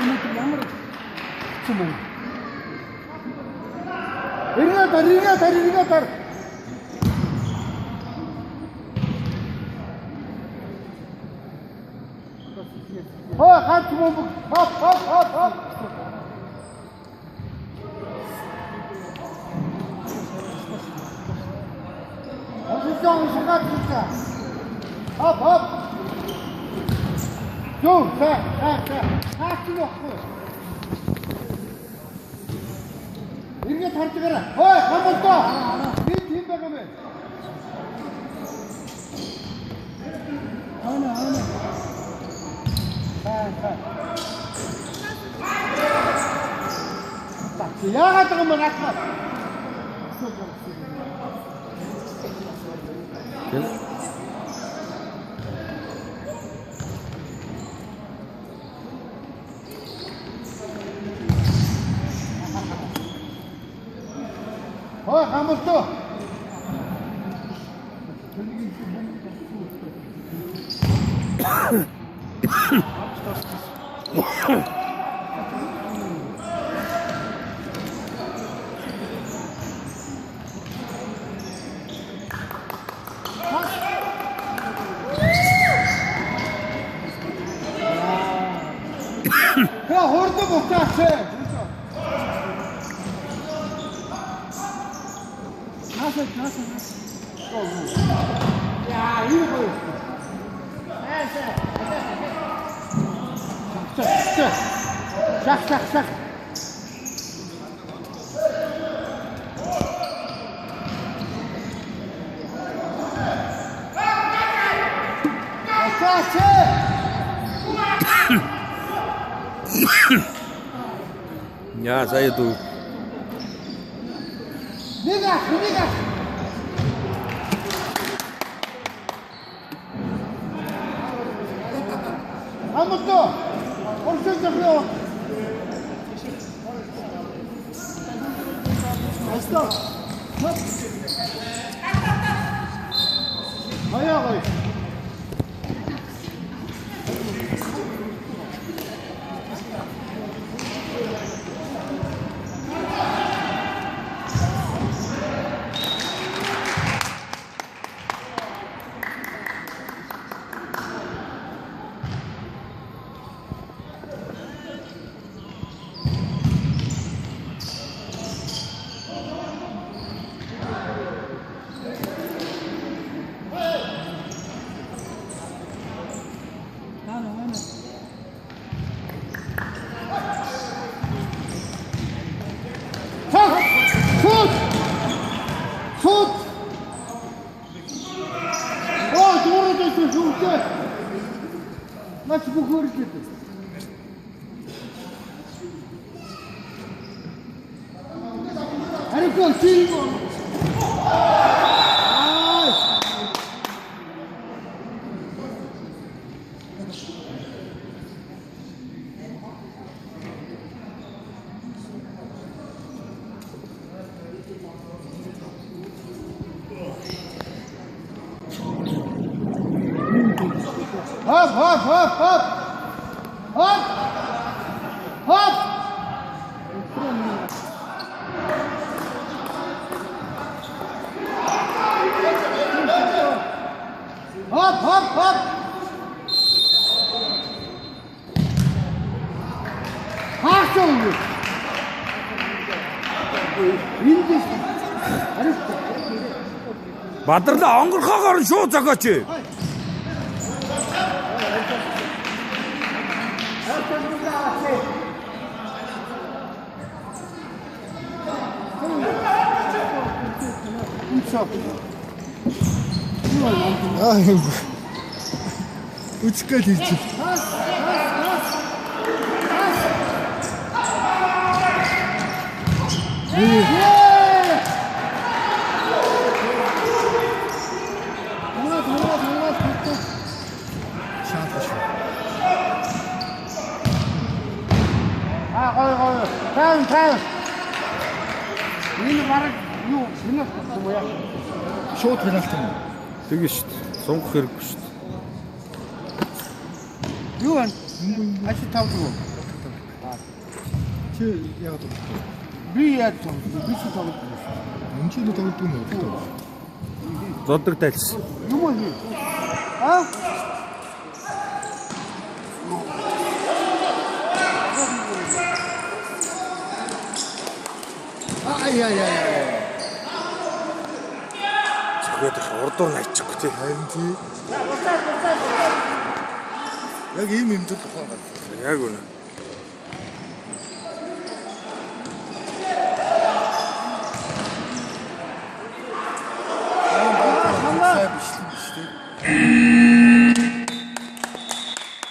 ямар хэцүү юм. Иргээ. Ганц мөн хоп. Ожидон шагатка. Хоп. Юу, хаач явахгүй. Иргээ тарчгаараа. Хамболтоо. Би тийм байгаа мэ. Ана. Яагаад байгаа юм наатмаа? Хамболтоо. Horda muhtaç. Nasıl? Ya iyi koyuyorsun. Neyse. Şak. Ya saya tuh. Liga. Hamilton. Orası yapıyor. Stop. Ayağı. Şut! Doğru diyorsun şut! Nasıl bu hareketi? Harika, sil! Hop! Kaç oldu? Бадрал онгорхоогоор шууд зогооч. Үчгэл хийж. Тайм. Энэ бараг юу шинэ юм яа. Шууд пенальти юм. Тэгээ шүү дээ. Сонгох хэрэггүй шүү дээ. Юу вэ? Ачи тавгүй. Чи яагаад тоглох? Би яаж тоглосон? Би ч тоглосон. Энэ чи тоглох юм уу? Зодог тайлсан. Юм уу хий? Аа? Ай. Зөвхөн урдуур найчихгүй тий. Харин тий. Яг ийм юм зүйл ухаан гал. Яг үнэ.